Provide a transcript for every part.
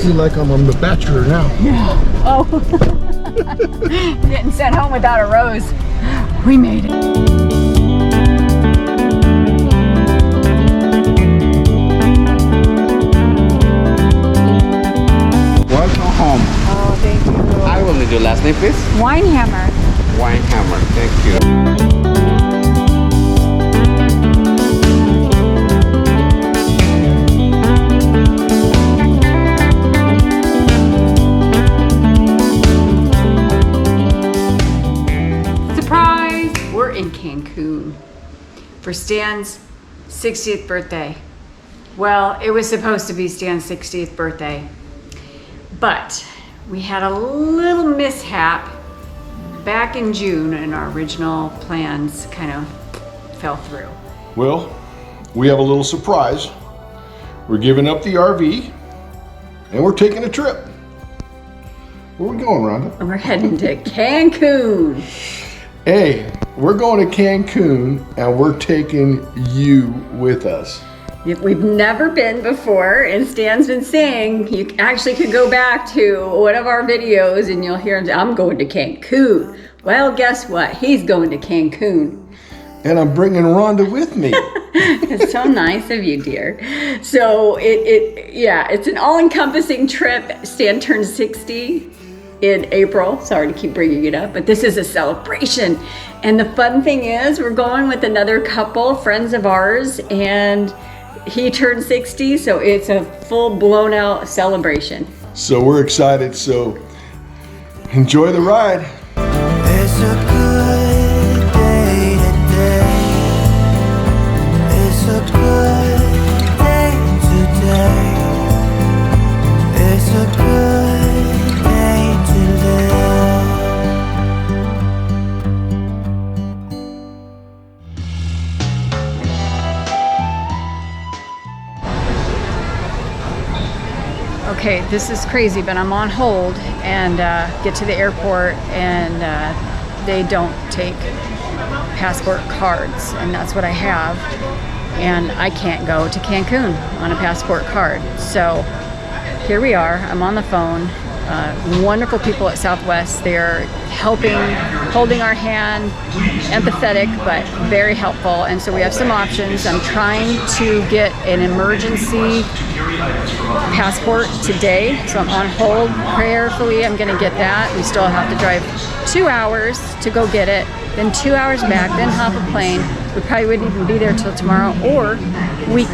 feel like I'm a bachelor now. Yeah. Oh. Getting sent home without a rose. We made it. Welcome home. Oh, thank you. I will need your last name, please. Winehammer. Winehammer. Thank you. In Cancun for Stan's 60th birthday. Well, it was supposed to be Stan's 60th birthday, but we had a little mishap back in June and our original plans kind of fell through. Well, we have a little surprise. We're giving up the RV and we're taking a trip. Where are we going, Rhonda? We're heading to Cancun. Hey, we're going to Cancun and we're taking you with us. We've never been before, and Stan's been saying you actually could go back to one of our videos and you'll hear him say, I'm going to Cancun. Well, guess what? He's going to Cancun. And I'm bringing Rhonda with me. It's so nice of you, dear. So it's an all-encompassing trip. Stan turns 60 in April. Sorry to keep bringing it up, but this is a celebration. And the fun thing is we're going with another couple, friends of ours, and he turned 60, so it's a full blown out celebration. So we're excited, so enjoy the ride. It's a good day today. It's a good day today. It's a good day to live. Okay, this is crazy, but I'm on hold and get to the airport and they don't take passport cards, and that's what I have. And I can't go to Cancun on a passport card. So here we are, I'm on the phone. Wonderful people at Southwest. They're helping, holding our hand, empathetic, but very helpful. And so we have some options. I'm trying to get an emergency passport today. So I'm on hold. Prayerfully, I'm gonna get that. We still have to drive 2 hours to go get it, then 2 hours back, then hop a plane. We probably wouldn't even be there till tomorrow, or we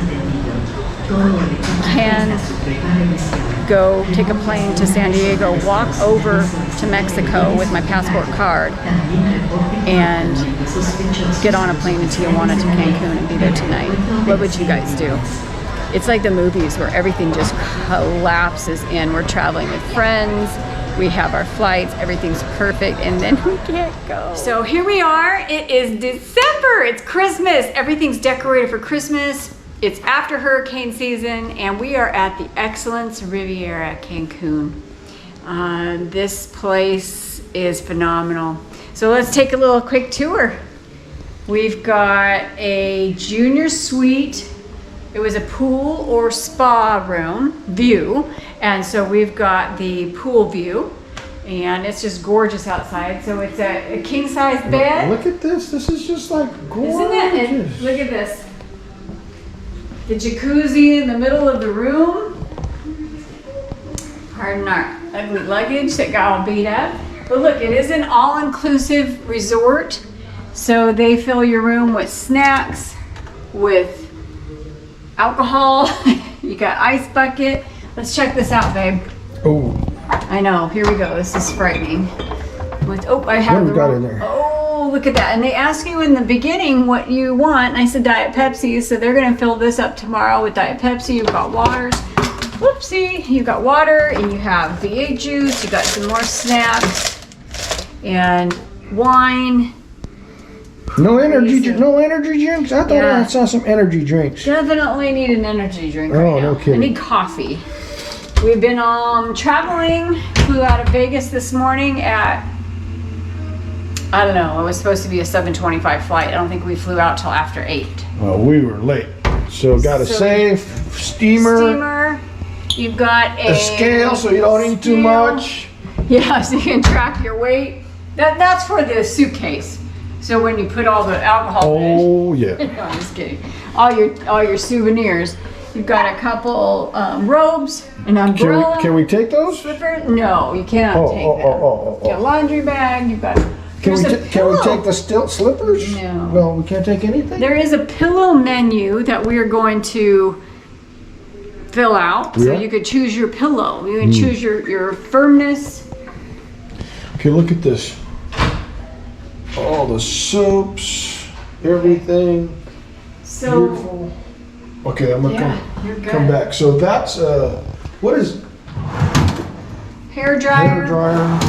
can go take a plane to San Diego, walk over to Mexico with my passport card, and get on a plane to Tijuana to Cancun and be there tonight. What would you guys do? It's like the movies where everything just collapses in. We're traveling with friends, we have our flights, everything's perfect, and then we can't go. So here we are, it is December, it's Christmas, everything's decorated for Christmas. It's after hurricane season, and we are at the Excellence Riviera Cancun. This place is phenomenal. So let's take a little quick tour. We've got a junior suite. It was a pool or spa room view, and so we've got the pool view, and it's just gorgeous outside. So it's a king-size bed. Look at this. This is just like gorgeous. Isn't it? And look at this. The jacuzzi in the middle of the room. Pardon our ugly luggage that got all beat up. But look, it is an all-inclusive resort. So they fill your room with snacks, with alcohol. You got ice bucket. Let's check this out, babe. Oh. I know, here we go. This is frightening. I have What we got in there? Oh, look at that. And they ask you in the beginning what you want. And I said Diet Pepsi, so they're gonna fill this up tomorrow with Diet Pepsi. You've got waters. Whoopsie, you got water, and you have V8 juice, you got some more snacks, and wine. No energy drinks? I thought I saw some energy drinks. Definitely need an energy drink Oh, right now. no kidding. I need coffee. We've been traveling, flew out of Vegas this morning at, I don't know, it was supposed to be a 7:25 flight. I don't think we flew out till after 8. Well, we were late. So got a safe steamer. You've got a scale so you don't eat too scale. much. Yeah, so you can track your weight. That's for the suitcase. So when you put all the alcohol in. Oh yeah. No, I'm just kidding. All your souvenirs. You've got a couple robes, an umbrella. Can we take those? Slipper? No, you cannot take them. You got a laundry bag. You've got. Can we pillow. take the slippers? No. No, we can't take anything? There is a pillow menu that we are going to fill out. So Yeah. you could choose your pillow. You can choose your firmness. Okay, look at this. All the soaps, everything. So Beautiful. Okay, I'm gonna you're good. come back. So that's what is Hair dryer. hair dryer?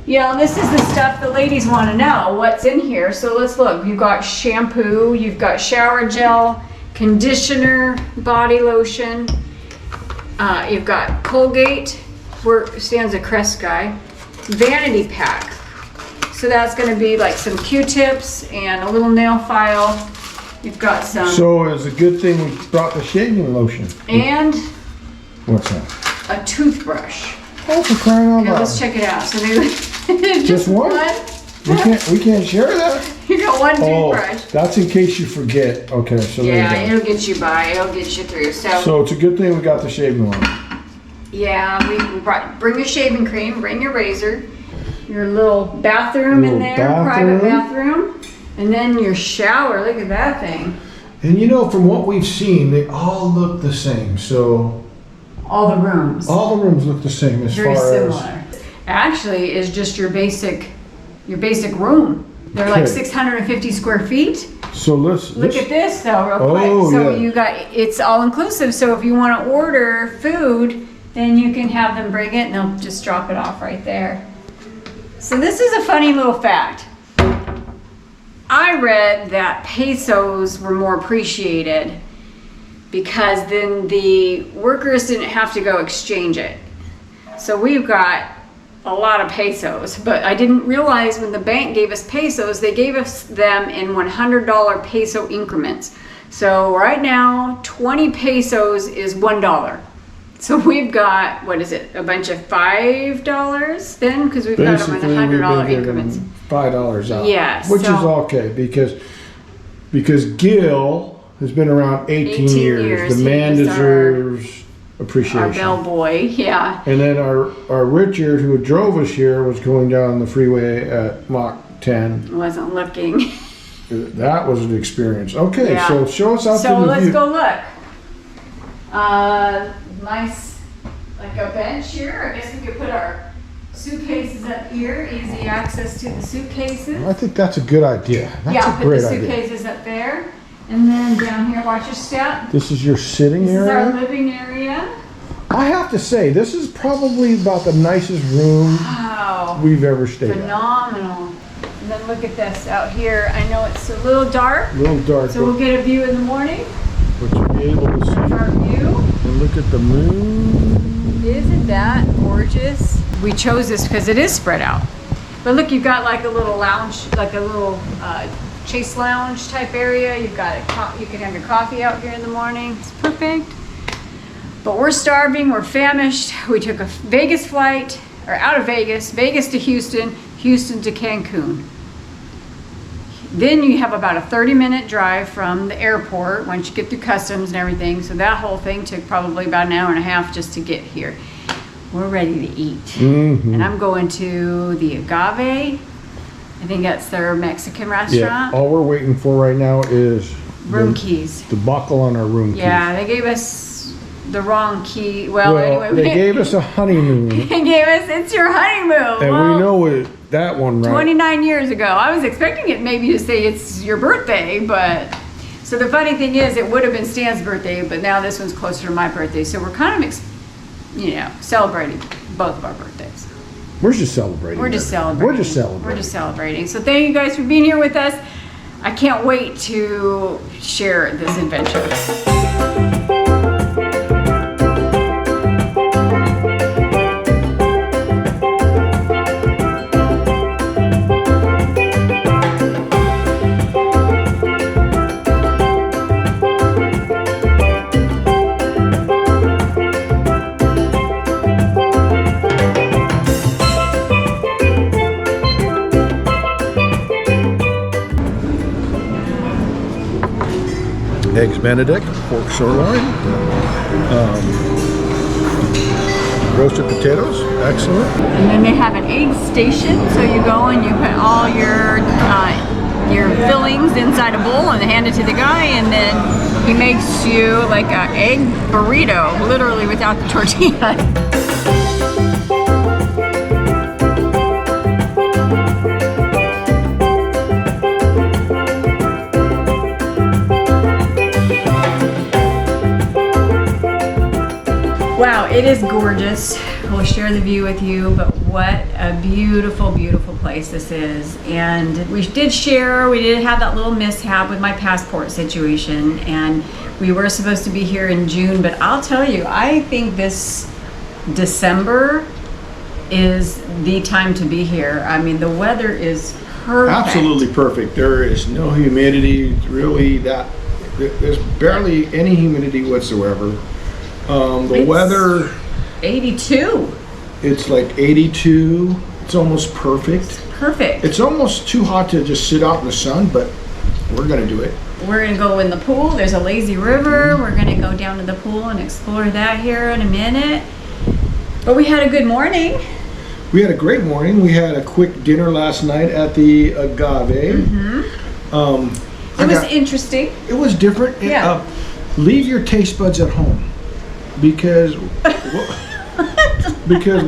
Yeah, and this is the stuff the ladies want to know what's in here. So let's look. You've got shampoo, you've got shower gel, conditioner, body lotion. You've got Colgate, where stands a Crest guy, vanity pack. So that's going to be like some Q-tips and a little nail file. You've got some So it's a good thing we brought the shaving lotion. and What's that? a toothbrush. Oh, for crying out Okay, loud! let's check it out. So they Just one? We can't share that. You got one Oh, toothbrush. that's in case you forget. Okay, so Yeah, there you go. it'll get you by. It'll get you through. So it's a good thing we got the shaving one. Yeah, we bring your shaving cream, bring your razor, your little bathroom in Little there, private bathroom. bathroom, and then your shower. Look at that thing. And you know, from what we've seen, they all look the same. So All the rooms. all the rooms look the same as Very far similar. Actually, is just your basic room. They're like Okay. 650 square feet. as. So let's Look at this though, real quick. Oh, So yeah. you got it's all inclusive. So if you want to order food, then you can have them bring it and they'll just drop it off right there. So this is a funny little fact. I read that pesos were more appreciated because then the workers didn't have to go exchange it. So we've got a lot of pesos, but I didn't realize when the bank gave us pesos, they gave us them in $100 peso increments. So right now, 20 pesos is $1. So we've got, what is it, a bunch of $5 then? Because we've got them in basically we've been $100 giving increments. $5 out. Yeah, which is so- okay because Gil has been around 18 years. years. The man He was our- deserves Our appreciation. bellboy, yeah. And then our Richard, who drove us here, was going down the freeway at Mach 10. Wasn't looking. That was an experience. Okay, Yeah. so show us out So to the let's view. go look. Nice, like a bench here. I guess we could put our suitcases up here. Easy access to the suitcases. I think that's a good idea. That's Yeah, a put great the idea. suitcases up there. And then down here, watch your step. This is your sitting This is our area. living area. I have to say, this is probably about the nicest room Wow, we've ever stayed at. phenomenal. And then look at this out here. I know it's a little dark, A little dark, so we'll get a view in the morning but you'll be able to see of our view. and look at the moon. Isn't that gorgeous? We chose this because it is spread out. But look, you've got like a little lounge, like a little chase lounge type area. You've got you can have your coffee out here in the morning. It's perfect. But we're starving, we're famished. We took a Vegas flight, or out of Vegas, Vegas to Houston, Houston to Cancun. Then you have about a 30-minute drive from the airport once you get through customs and everything. So that whole thing took probably about an hour and a half just to get here. We're ready to eat. Mm-hmm. And I'm going to the Agave. I think that's their Mexican Yeah, restaurant. all we're waiting for right now is Room keys. the buckle on our room keys. Yeah, they gave us the wrong key. Well, anyway. they gave us a honeymoon, They gave us, it's your honeymoon. and Well, we know it, that one, right? 29 years ago. I was expecting it maybe to say it's your birthday, but so the funny thing is it would have been Stan's birthday, but now this one's closer to my birthday. So we're kind of, celebrating both of our birthdays. We're just celebrating. We're just here. celebrating. We're just celebrating. We're just celebrating. So thank you guys for being here with us. I can't wait to share this adventure. eggs Benedict, pork sirloin, roasted potatoes, excellent. And then they have an egg station, so you go and you put all your fillings inside a bowl and hand it to the guy, and then he makes you like an egg burrito, literally without the tortilla. Wow, it is gorgeous. We'll share the view with you, but what a beautiful, beautiful place this is. And we did have that little mishap with my passport situation, and we were supposed to be here in June, but I'll tell you, I think this December is the time to be here. I mean, the weather is perfect. Absolutely perfect. There is no humidity, really, there's barely any humidity whatsoever. The weather, 82. it's like 82. It's almost perfect. Perfect. It's almost too hot to just sit out in the sun, but we're gonna do it. We're gonna go in the pool. There's a lazy river. We're gonna go down to the pool and explore that here in a minute. But we had a good morning. We had a great morning. We had a quick dinner last night at the Agave. It was interesting. It was different. Yeah. Leave your taste buds at home, because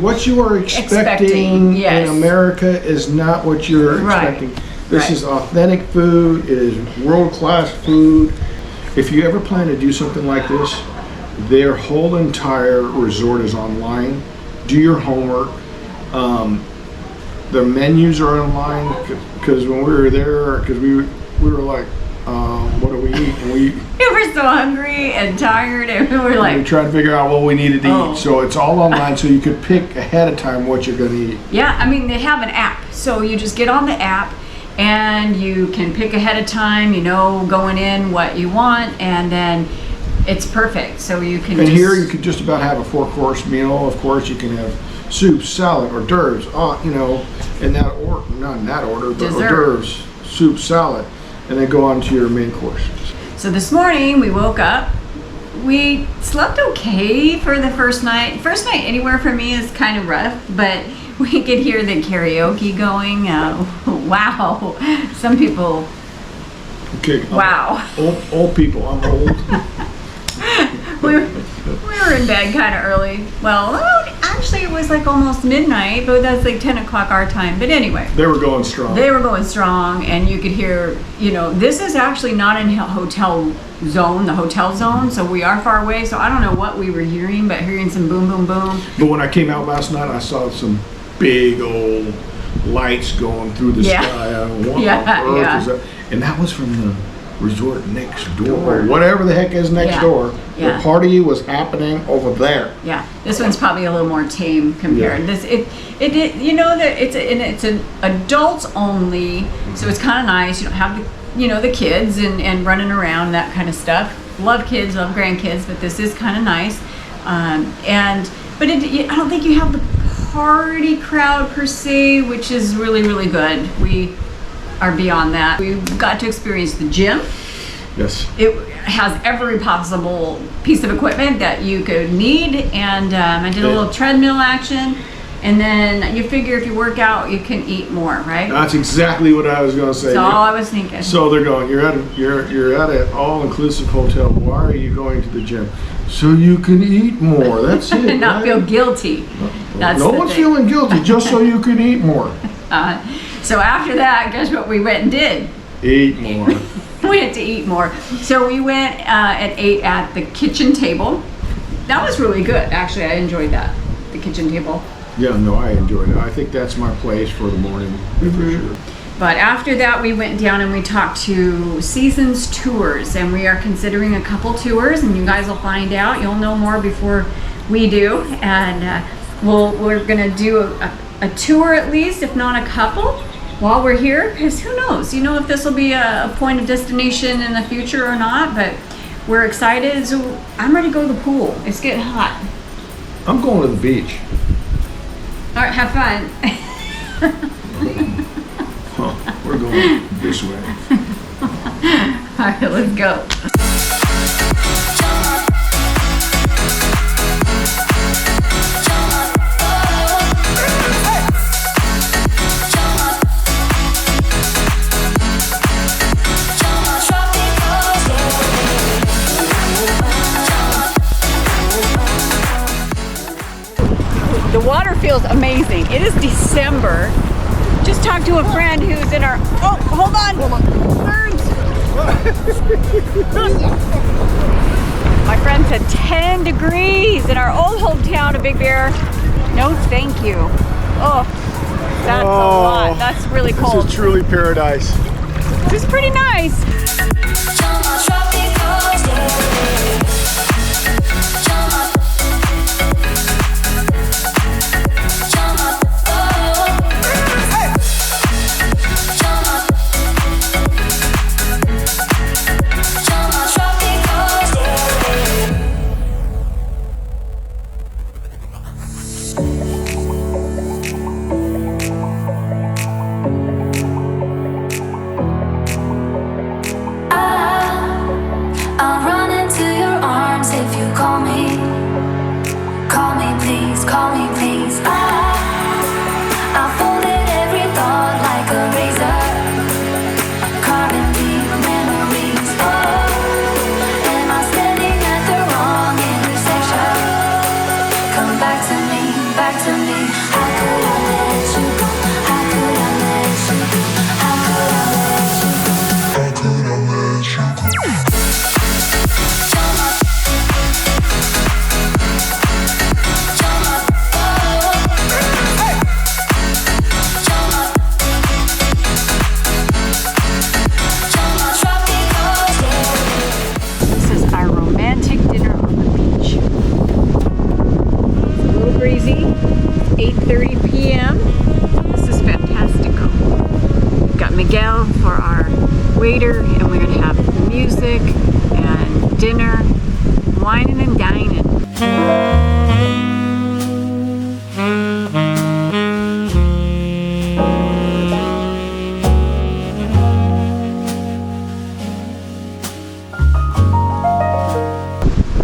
what you are expecting yes. in America is not what you're Right. expecting. This Right. is authentic food. It is world-class food. If you ever plan to do something like this, their whole entire resort is online. Do your homework. The menus are online, because when we were there, because we were like, what do we eat? And we were so hungry and tired, and we were we like, tried to figure out what we needed to Oh. eat. So it's all online, so you could pick ahead of time what you're going to eat. yeah, I mean, they have an app. So you just get on the app and you can pick ahead of time, going in what you want, and then it's perfect. So you can And just, here you could just about have a 4-course meal. Of course, you can have soup, salad, hors d'oeuvres, in that order, not in that order, but Dessert. hors d'oeuvres, soup, salad, and then go on to your main course. So this morning we woke up. We slept okay for the first night. First night anywhere for me is kind of rough, but we could hear the karaoke going. Wow. Some people, Okay. wow. Old people. I'm old. We were in bed kind of early. Well, actually it was like almost midnight, but that's like 10 o'clock our time. But anyway. They were going strong. They were going strong, and you could hear, this is actually not in the hotel zone, so we are far away, so I don't know what we were hearing, but hearing some boom, boom, boom. But when I came out last night, I saw some big old lights going through the Yeah. sky. I don't know what Yeah, on earth yeah. is that? And that was from the resort next door, or whatever the heck is next Yeah. door. Yeah. The party was happening over there. Yeah, this one's probably a little more tame compared. Yeah. It's an adults only, so it's kind of nice. You don't have the kids and running around, that kind of stuff. Love kids, love grandkids, but this is kind of nice. But I don't think you have the party crowd per se, which is really, really good. We are beyond that. We got to experience the gym. Yes. It has every possible piece of equipment that you could need, and I did a little treadmill action. And then you figure if you work out, you can eat more, right? That's exactly what I was going to say. That's all I was thinking. So they're going, you're at an all-inclusive hotel. Why are you going to the gym? So you can eat more. That's it. And not right? feel guilty. That's no the one's thing. feeling guilty, just so you can eat more. So after that, guess what we went and did? Eat more. We went to eat more. So we went and ate at the kitchen table. That was really good. Actually, I enjoyed that, the kitchen table. Yeah, no, I enjoyed it. I think that's my place for the morning, for sure. But after that, we went down and we talked to Seasons Tours, and we are considering a couple tours, and you guys will find out. You'll know more before we do, and we're gonna do a tour at least, if not a couple, while we're here, because who knows? If this will be a point of destination in the future or not. But we're excited. So I'm ready to go to the pool. It's getting hot. I'm going to the beach. All right, have fun. We're going this way. All right, let's go. feels amazing. It is December. Just talked to a friend who's in our, oh, hold on. Birds. My friend said 10 degrees in our old hometown of Big Bear. No, thank you. Oh, that's a lot. That's really cold. This is truly paradise. This is pretty nice. I'll run into your arms if you call me. Call me please, call me please. I folded every thought like a razor, carving deep memories. Oh, am I standing at the wrong intersection? Come back to me, back to me. How could I let you go? How could I let you go? How could I let you go? How could I let you go? This is our romantic dinner on the beach. It's a little breezy. It's 8:30 p.m. This is fantastico. We've got Miguel for our waiter, and we're gonna have music and dinner, wining and dining.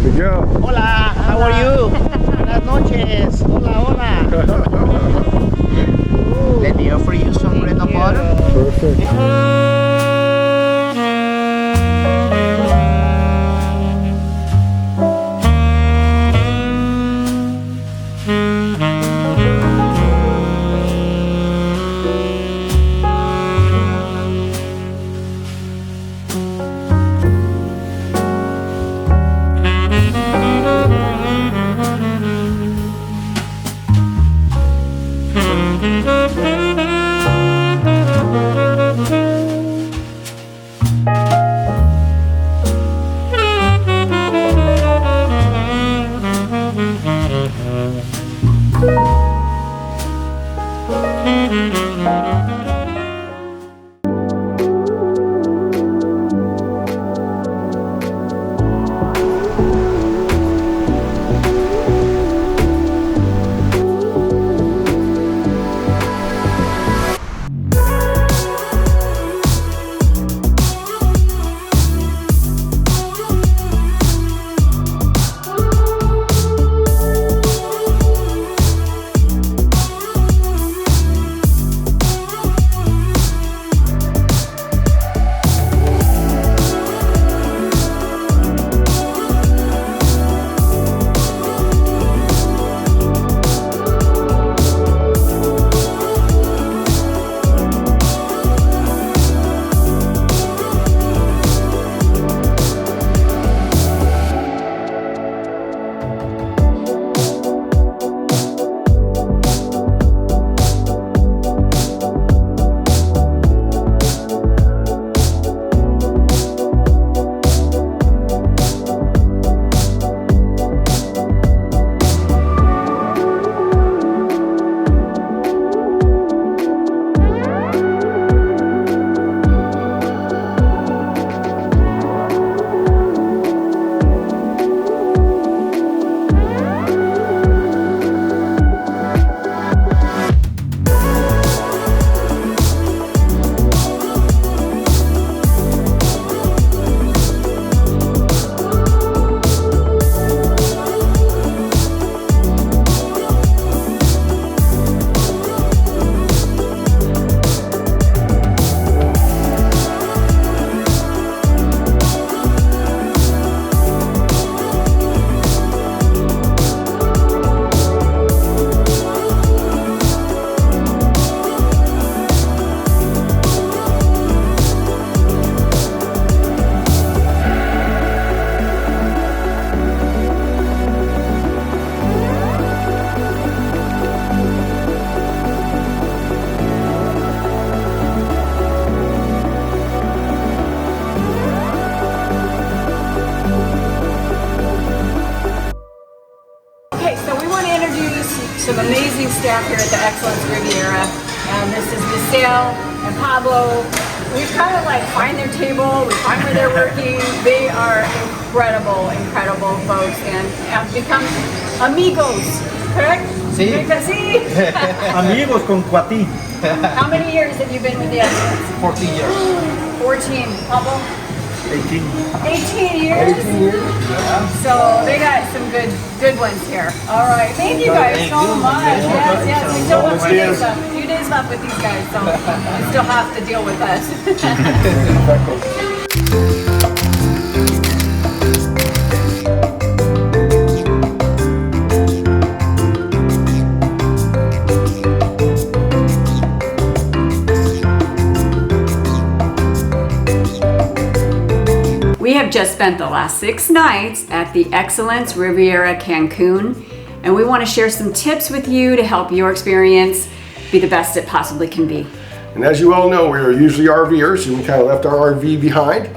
Miguel. Hola, how are you? Buenas noches. Hola, hola. Let me offer you some bread and butter. Perfect. amazing staff here at the Excellence Riviera. This is Michelle and Pablo. We kind of like find their table, we find where they're working. They are incredible, incredible folks and have become amigos, correct? Sí. Sí. Amigos con cuati. How many years have you been with the Excellence? 14 years. 14. Pablo? 18. 18 years? So they got some good ones here. All right. Thank you guys so much. Yes. We still have a few days left with these guys, so you still have to deal with us. We have just spent the last 6 nights at the Excellence Riviera Cancun, and we want to share some tips with you to help your experience be the best it possibly can be. And as you all know, we are usually RVers, and we kind of left our RV behind,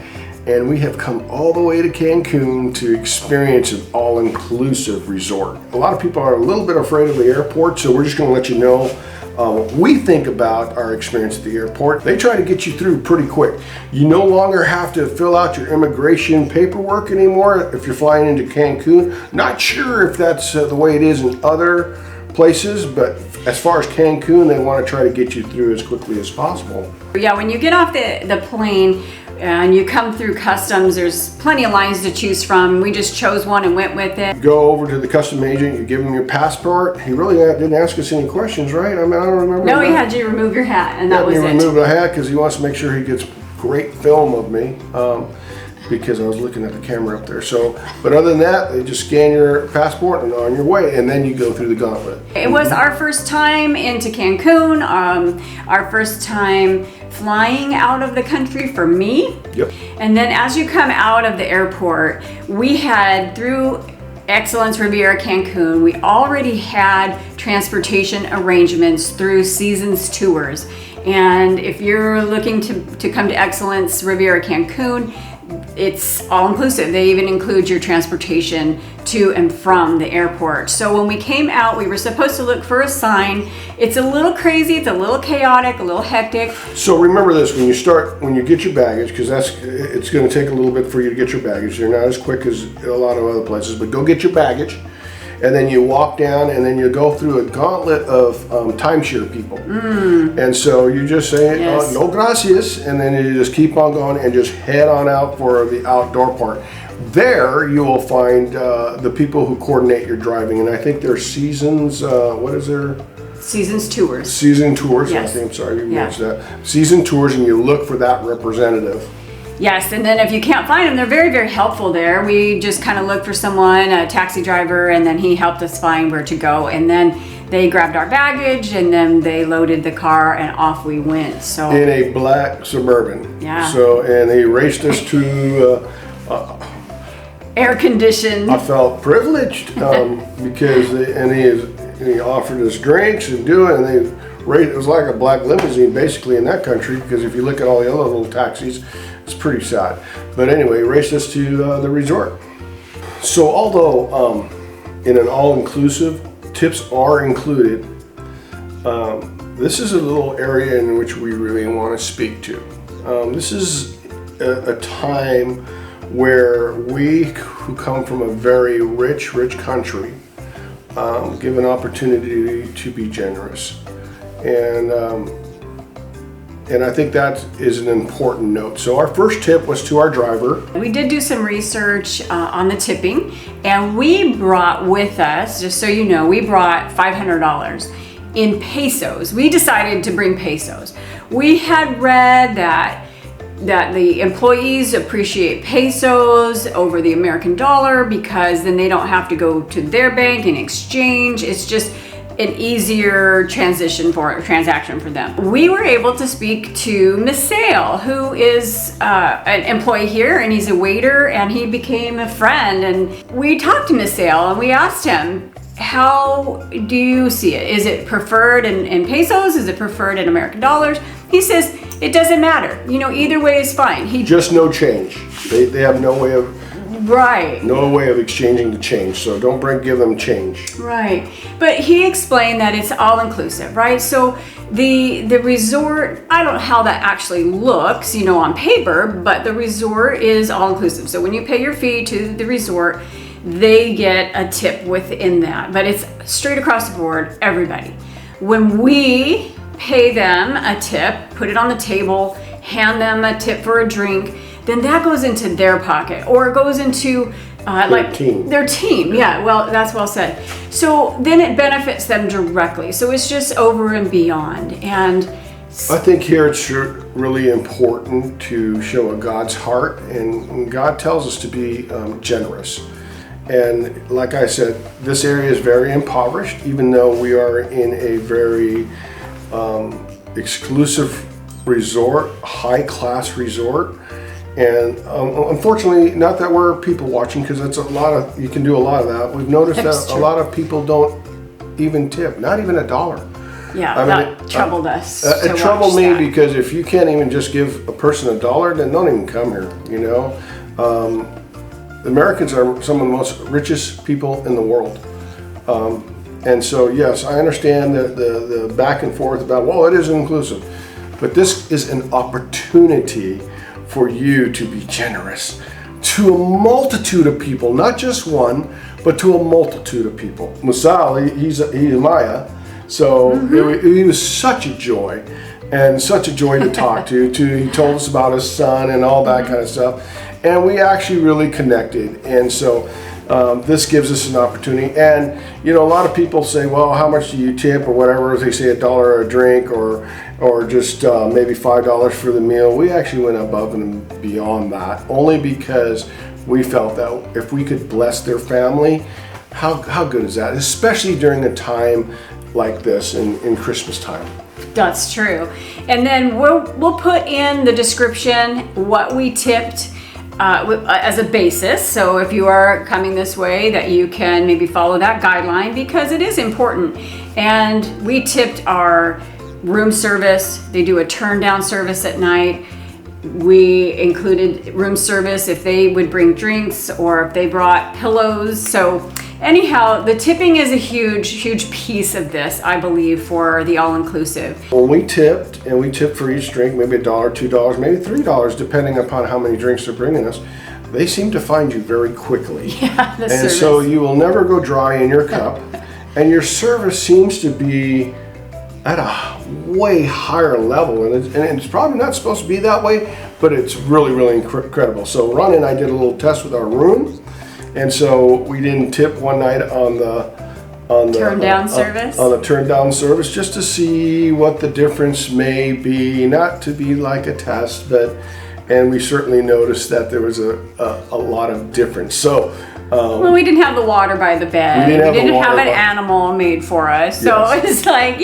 and we have come all the way to Cancun to experience an all-inclusive resort. A lot of people are a little bit afraid of the airport, so we're just going to let you know we think about our experience at the airport. They try to get you through pretty quick. You no longer have to fill out your immigration paperwork anymore if you're flying into Cancun. Not sure if that's the way it is in other places, but as far as Cancun, they want to try to get you through as quickly as possible. Yeah, when you get off the plane and you come through customs, there's plenty of lines to choose from. We just chose one and went with it. Go over to the custom agent, you give him your passport. He really didn't ask us any questions, right? I mean, I don't remember. No, he had you remove your hat, and that was it. Remove the hat because he wants to make sure he gets great film of me. Because I was looking at the camera up there. So, but other than that, they just scan your passport and on your way, and then you go through the gauntlet. It was our first time into Cancun, our first time flying out of the country for me. Yep. And then as you come out of the airport, we had through Excellence Riviera Cancun, we already had transportation arrangements through Seasons Tours. And if you're looking to come to Excellence Riviera Cancun, it's all inclusive. They even include your transportation to and from the airport. So when we came out, we were supposed to look for a sign. It's a little crazy, it's a little chaotic, a little hectic. So remember this, when you get your baggage, because it's going to take a little bit for you to get your baggage. They're not as quick as a lot of other places, but go get your baggage. And then you walk down, and then you go through a gauntlet of timeshare people. And so you just say, Yes. no gracias, and then you just keep on going and just head on out for the outdoor part. There you will find the people who coordinate your driving, and I think there's Seasons, what is there? Seasons Tours. Season Tours, Yes. I'm sorry, you Yeah. mentioned that. Season Tours, and you look for that representative. Yes, and then if you can't find them, they're very, very helpful there. We just kind of looked for someone, a taxi driver, and then he helped us find where to go. And then they grabbed our baggage, and then they loaded the car, and off we went. So In a black Suburban. Yeah. So, and they raced us to, air conditioned. I felt privileged because he offered us drinks and it was like a black limousine basically in that country, because if you look at all the other little taxis, it's pretty sad. But anyway, raced us to the resort. So although in an all-inclusive, tips are included, this is a little area in which we really want to speak to. This is a time where we who come from a very rich country give an opportunity to be generous. And I think that is an important note. So our first tip was to our driver. We did do some research on the tipping, and we brought with us, just so you know, we brought $500 in pesos. We decided to bring pesos. We had read that the employees appreciate pesos over the American dollar because then they don't have to go to their bank and exchange. It's just an easier transaction for them. We were able to speak to Misael, who is an employee here, and he's a waiter, and he became a friend. And we talked to Misael, and we asked him, how do you see it? Is it preferred in pesos? Is it preferred in American dollars? He says, it doesn't matter. You know, either way is fine. Just no change. They have no way of Right. No way of exchanging the change. So don't give them change. Right. But he explained that it's all inclusive, right? So the resort, I don't know how that actually looks, on paper, but the resort is all inclusive. So when you pay your fee to the resort, they get a tip within that. But it's straight across the board, everybody. When we pay them a tip, put it on the table, hand them a tip for a drink, then that goes into their pocket, or it goes into their team. Yeah, well, that's well said. So then it benefits them directly. So it's just over and beyond. And I think here it's really important to show a God's heart, and God tells us to be generous. And like I said, this area is very impoverished, even though we are in a very exclusive resort, high-class resort. And unfortunately, not that we're people watching, because it's you can do a lot of that. We've noticed that a lot of people don't even tip, not even $1. Yeah, that troubled us. It troubled me because if you can't even just give a person $1, then don't even come here, Americans are some of the most richest people in the world. And so, yes, I understand the back and forth about, well, it is inclusive. But this is an opportunity for you to be generous to a multitude of people, not just one, but to a multitude of people. Musal, he's Maya, so he was such a joy, and such a joy to talk to. He told us about his son and all that kind of stuff, and we actually really connected. And so this gives us an opportunity. And a lot of people say, well, how much do you tip or whatever? They say $1 a drink or just maybe $5 for the meal. We actually went above and beyond that, only because we felt that if we could bless their family, how good is that? Especially during a time like this in Christmas time. That's true. And then we'll put in the description what we tipped as a basis. So if you are coming this way, that you can maybe follow that guideline, because it is important. And we tipped our room service. They do a turn down service at night. We included room service if they would bring drinks or if they brought pillows. So anyhow, the tipping is a huge piece of this, I believe, for the all-inclusive. When we tipped, and we tipped for each drink, maybe $1, $2, maybe $3, depending upon how many drinks they're bringing us, they seem to find you very quickly. Yeah, the and service. So you will never go dry in your cup, and your service seems to be at a way higher level, and it's probably not supposed to be that way, but it's really incredible. So Ron and I did a little test with our room, and so we didn't tip one night on the turn down service. On the turn down service, just to see what the difference may be, not to be like a test, and we certainly noticed that there was a lot of difference. So. Well, we didn't have the water by the bed. We didn't have an animal made for us. So it's like,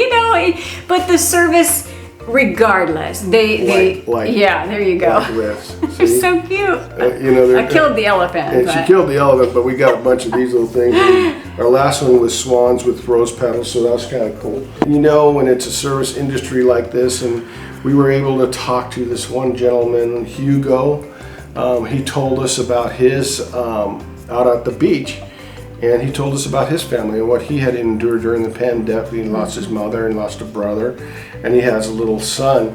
but the service, regardless, they yeah, there you go. They're so cute. I killed the elephant. And she killed the elephant, but we got a bunch of these little things. And our last one was swans with rose petals, so that was kind of cool. When it's a service industry like this, and we were able to talk to this one gentleman, Hugo. He told us about his out at the beach, and he told us about his family and what he had endured during the pandemic. He lost his mother and lost a brother, and he has a little son.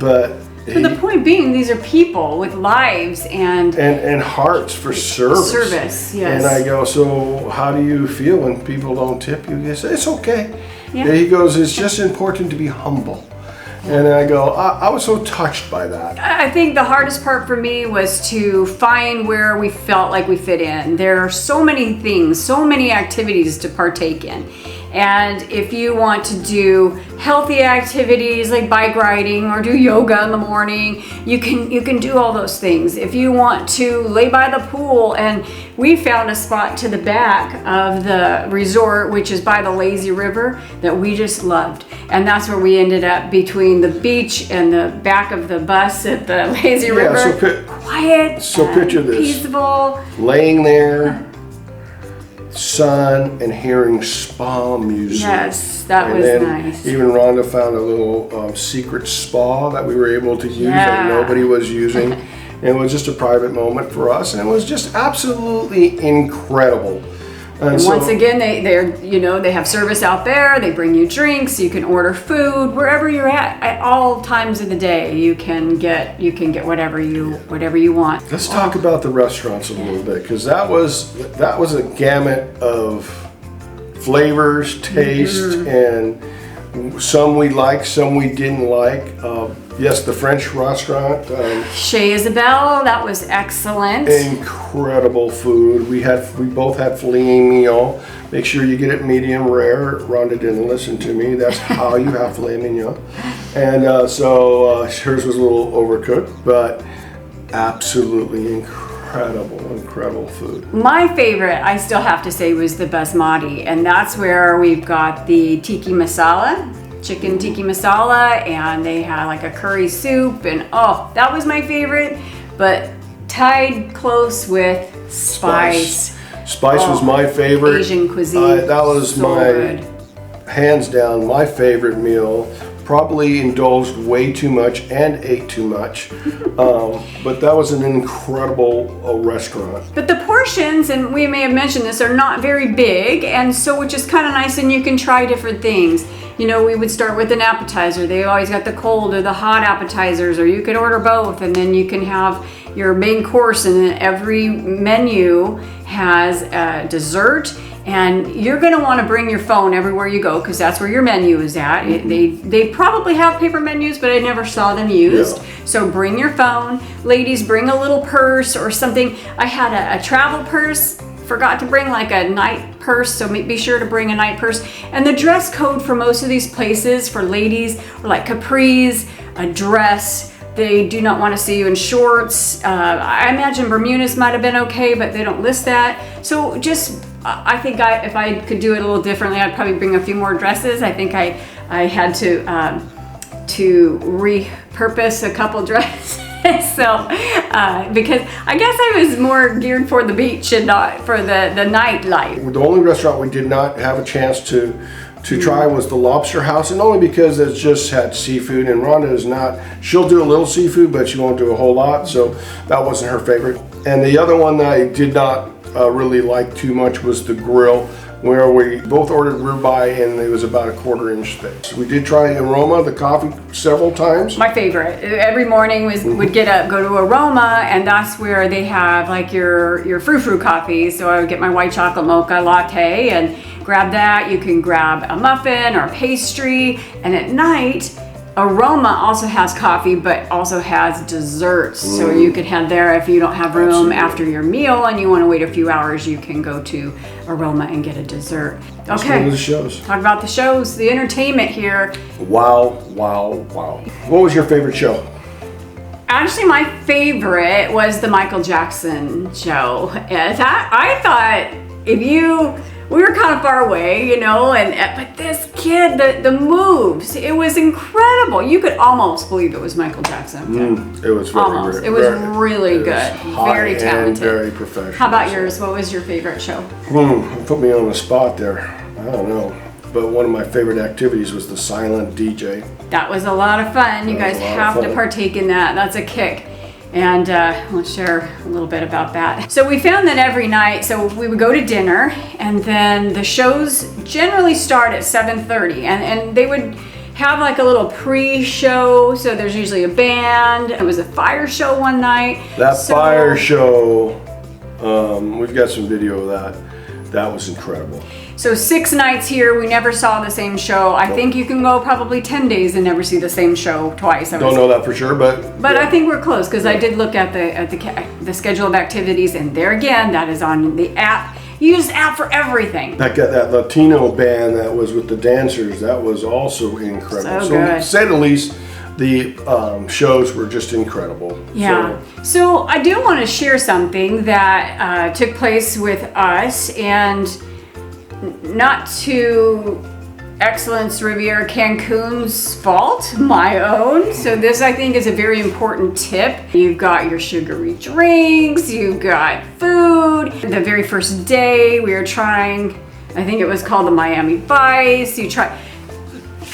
But the point being, these are people with lives and hearts for service. Service, yes. And I go, so how do you feel when people don't tip you? He says, it's okay. Yeah. He goes, it's just important to be humble. And I go, I was so touched by that. I think the hardest part for me was to find where we felt like we fit in. There are so many things, so many activities to partake in. And if you want to do healthy activities like bike riding or do yoga in the morning, you can do all those things. If you want to lay by the pool, and we found a spot to the back of the resort, which is by the lazy river, that we just loved. And that's where we ended up, between the beach and the back of the bus at the lazy river. Quiet, picture this. Peaceful. Laying there, sun, and hearing spa music. Yes, that was nice. Even Rhonda found a little secret spa that we were able to use that nobody was using. And it was just a private moment for us, and it was just absolutely incredible. And once again, they have service out there. They bring you drinks. You can order food wherever you're at all times of the day. You can get whatever you want. Let's talk about the restaurants a little bit, because that was a gamut of flavors, taste, and some we liked, some we didn't like. Yes, the French restaurant. Chez Isabelle, that was excellent. Incredible food. We both had filet mignon. Make sure you get it medium rare. Rhonda didn't listen to me. That's how you have filet mignon. And so hers was a little overcooked, but absolutely incredible food. My favorite, I still have to say, was the basmati, and that's where we've got the tiki masala. Chicken tiki masala, and they had like a curry soup, and oh, that was my favorite, but tied close with spice. Spice was my favorite. Asian cuisine. That was so my good. hands down my favorite meal. Probably indulged way too much and ate too much, but that was an incredible restaurant. But the portions, and we may have mentioned this, are not very big, and so which is kind of nice, and you can try different things. You know, we would start with an appetizer. They always got the cold or the hot appetizers, or you could order both, and then you can have your main course, and then every menu has a dessert. And you're going to want to bring your phone everywhere you go, because that's where your menu is at. They probably have paper menus, but I never saw them used. Yeah. So bring your phone. Ladies, bring a little purse or something. I had a travel purse. Forgot to bring like a night purse, so be sure to bring a night purse. And the dress code for most of these places for ladies are like capris, a dress. They do not want to see you in shorts. I imagine Bermudas might have been okay, but they don't list that. So just, I think if I could do it a little differently, I'd probably bring a few more dresses. I think I had to repurpose a couple dresses. So, because I guess I was more geared for the beach and not for the nightlife. The only restaurant we did not have a chance to try was the Lobster House, and only because it just had seafood, and Rhonda is not, she'll do a little seafood, but she won't do a whole lot, so that wasn't her favorite. And the other one that I did not really like too much was the Grill, where we both ordered ribeye, and it was about a 1/4 inch thick. We did try Aroma, the coffee, several times. My favorite. Every morning would get up, go to Aroma, and that's where they have like your frou-frou coffee. So I would get my white chocolate mocha latte and grab that. You can grab a muffin or a pastry, and at night, Aroma also has coffee, but also has desserts. So you could head there if you don't have room after your meal and you want to wait a few hours, you can go to Aroma and get a dessert. Let's go Okay, to the shows. talk about the shows, the entertainment here. Wow. What was your favorite show? Actually, my favorite was the Michael Jackson show. I thought we were kind of far away, you know, but this kid, the moves, it was incredible. You could almost believe it was Michael Jackson. It was very Almost. It was really good. Very talented. Very professional. How about yours? What was your favorite show? Put me on the spot there. I don't know. But one of my favorite activities was the silent DJ. That was a lot of fun. You guys have to partake in that. That's a kick. And we'll share a little bit about that. So we found that every night, so we would go to dinner, and then the shows generally start at 7:30, and they would have like a little pre-show, so there's usually a band. It was a fire show one night. Fire show, we've got some video of that. That was incredible. So 6 nights here, we never saw the same show. I think you can go probably 10 days and never see the same show twice. Don't know that for sure, but I think we're close, because I did look at the schedule of activities, and there again, that is on the app. You use the app for everything. that Latino band that was with the dancers, that was also incredible. So good. To say the least, the shows were just incredible. Yeah. So I do want to share something that took place with us, and not to Excellence Riviera Cancun's fault, my own. So this, I think, is a very important tip. You've got your sugary drinks, you've got food. The very first day we were trying, I think it was called the Miami Vice. You try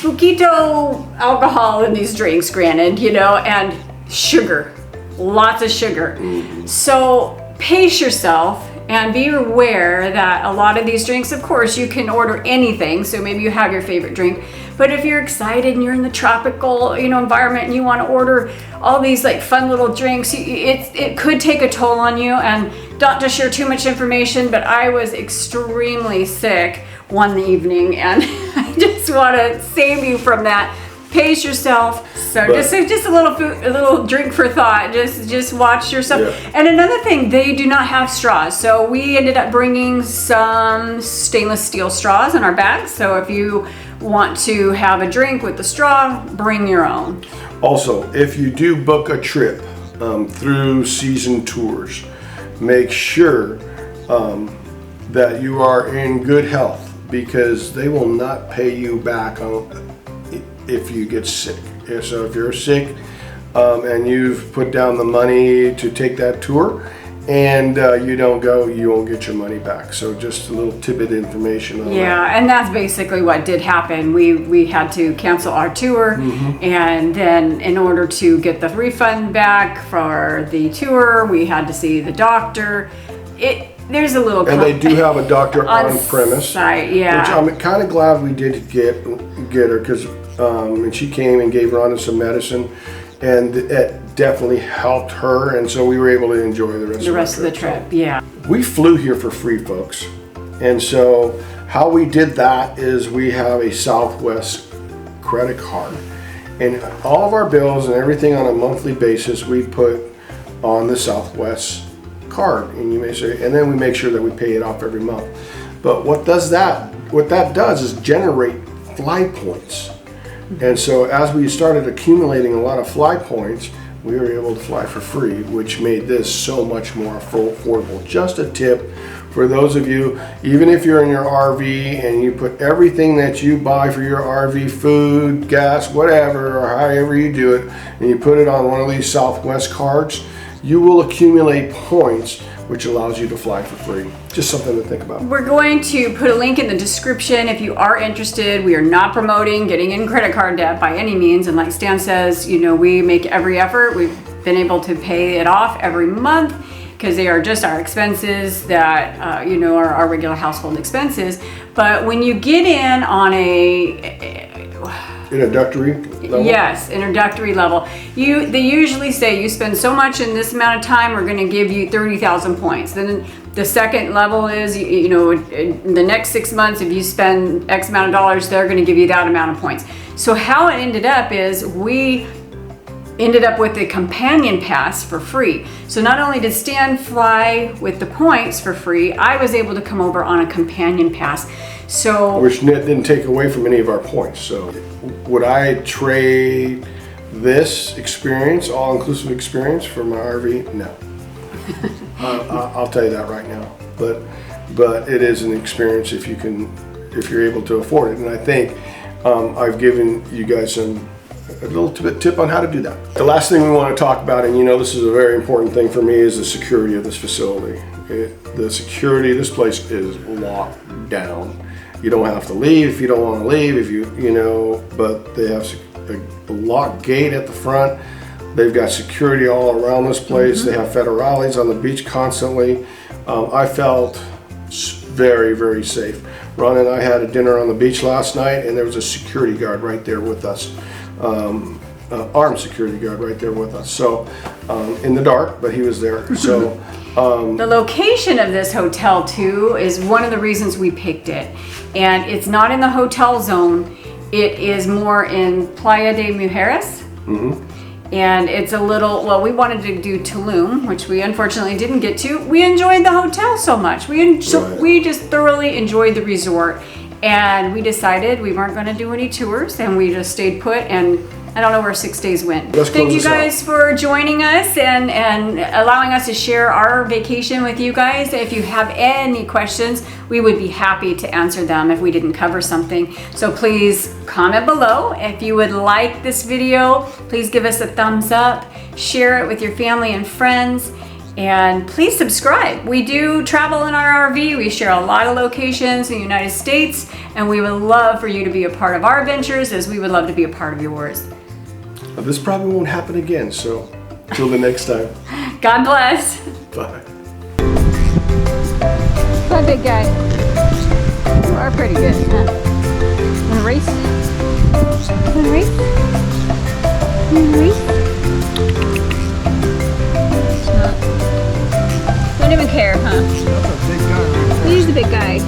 poquito alcohol in these drinks, granted, you know, and sugar. lots of sugar. So pace yourself and be aware that a lot of these drinks, of course, you can order anything. So maybe you have your favorite drink, but if you're excited and you're in the tropical, environment and you want to order all these like fun little drinks, it could take a toll on you. And not to share too much information, but I was extremely sick one evening, and I just want to save you from that. Pace yourself. So just a little drink for thought. Just watch yourself. Yeah. And another thing, they do not have straws. So we ended up bringing some stainless steel straws in our bags. So if you want to have a drink with the straw, bring your own. Also, if you do book a trip through Season Tours, make sure that you are in good health, because they will not pay you back if you get sick. So if you're sick and you've put down the money to take that tour and you don't go, you won't get your money back. So just a little tidbit information on that. Yeah, and that's basically what did happen. We had to cancel our tour, and then in order to get the refund back for the tour, we had to see the doctor. There's a little, and they do have a doctor on premise, site, yeah. which I'm kind of glad we did get her, because and she came and gave Rhonda some medicine, and it definitely helped her, and so we were able to enjoy the rest of the trip. Yeah. We flew here for free, folks, and so how we did that is we have a Southwest credit card, and all of our bills and everything on a monthly basis we put on the Southwest card, and you may say, and then we make sure that we pay it off every month. But what that does is generate fly points. And so as we started accumulating a lot of fly points, we were able to fly for free, which made this so much more affordable. Just a tip for those of you, even if you're in your RV and you put everything that you buy for your RV, food, gas, whatever, or however you do it, and you put it on one of these Southwest cards, you will accumulate points, which allows you to fly for free. Just something to think about. We're going to put a link in the description if you are interested. We are not promoting getting in credit card debt by any means. And like Stan says, we make every effort. We've been able to pay it off every month, because they are just our expenses that, are our regular household expenses. But when you get in on Introductory level? Yes, introductory level. They usually say you spend so much in this amount of time, we're going to give you 30,000 points. Then the second level is, in the next 6 months, if you spend X amount of dollars, they're going to give you that amount of points. So how it ended up is we ended up with a companion pass for free. So not only did Stan fly with the points for free, I was able to come over on a companion pass. So, which didn't take away from any of our points. So would I trade this experience, all-inclusive experience, for my RV? No. I'll tell you that right now. But it is an experience if you're able to afford it. And I think I've given you guys a little tip on how to do that. The last thing we want to talk about, and this is a very important thing for me, is the security of this facility. The security of this place is locked down. You don't have to leave if you don't want to leave, but they have a locked gate at the front. They've got security all around this place. They have federales on the beach constantly. I felt very, very safe. Ron and I had a dinner on the beach last night, and there was a security guard right there with us. Armed security guard right there with us. So in the dark, but he was there. So the location of this hotel too is one of the reasons we picked it, and it's not in the hotel zone. It is more in Playa de Mujeres. And it's a little, we wanted to do Tulum, which we unfortunately didn't get to. We enjoyed the hotel so much. We just thoroughly enjoyed the resort, and we decided we weren't going to do any tours, and we just stayed put, and I don't know where 6 days went. Thank you guys for joining us and allowing us to share our vacation with you guys. If you have any questions, we would be happy to answer them if we didn't cover something. So please comment below. If you would like this video, please give us a thumbs up, share it with your family and friends, and please subscribe. We do travel in our RV. We share a lot of locations in the United States, and we would love for you to be a part of our adventures as we would love to be a part of yours. This probably won't happen again, so Till the next time. God bless. Bye. Bye, big guy. You are pretty good, huh? Wanna race? Wanna race? Wanna race? Don't even care, huh? That's a big guy right there. He's the big guy.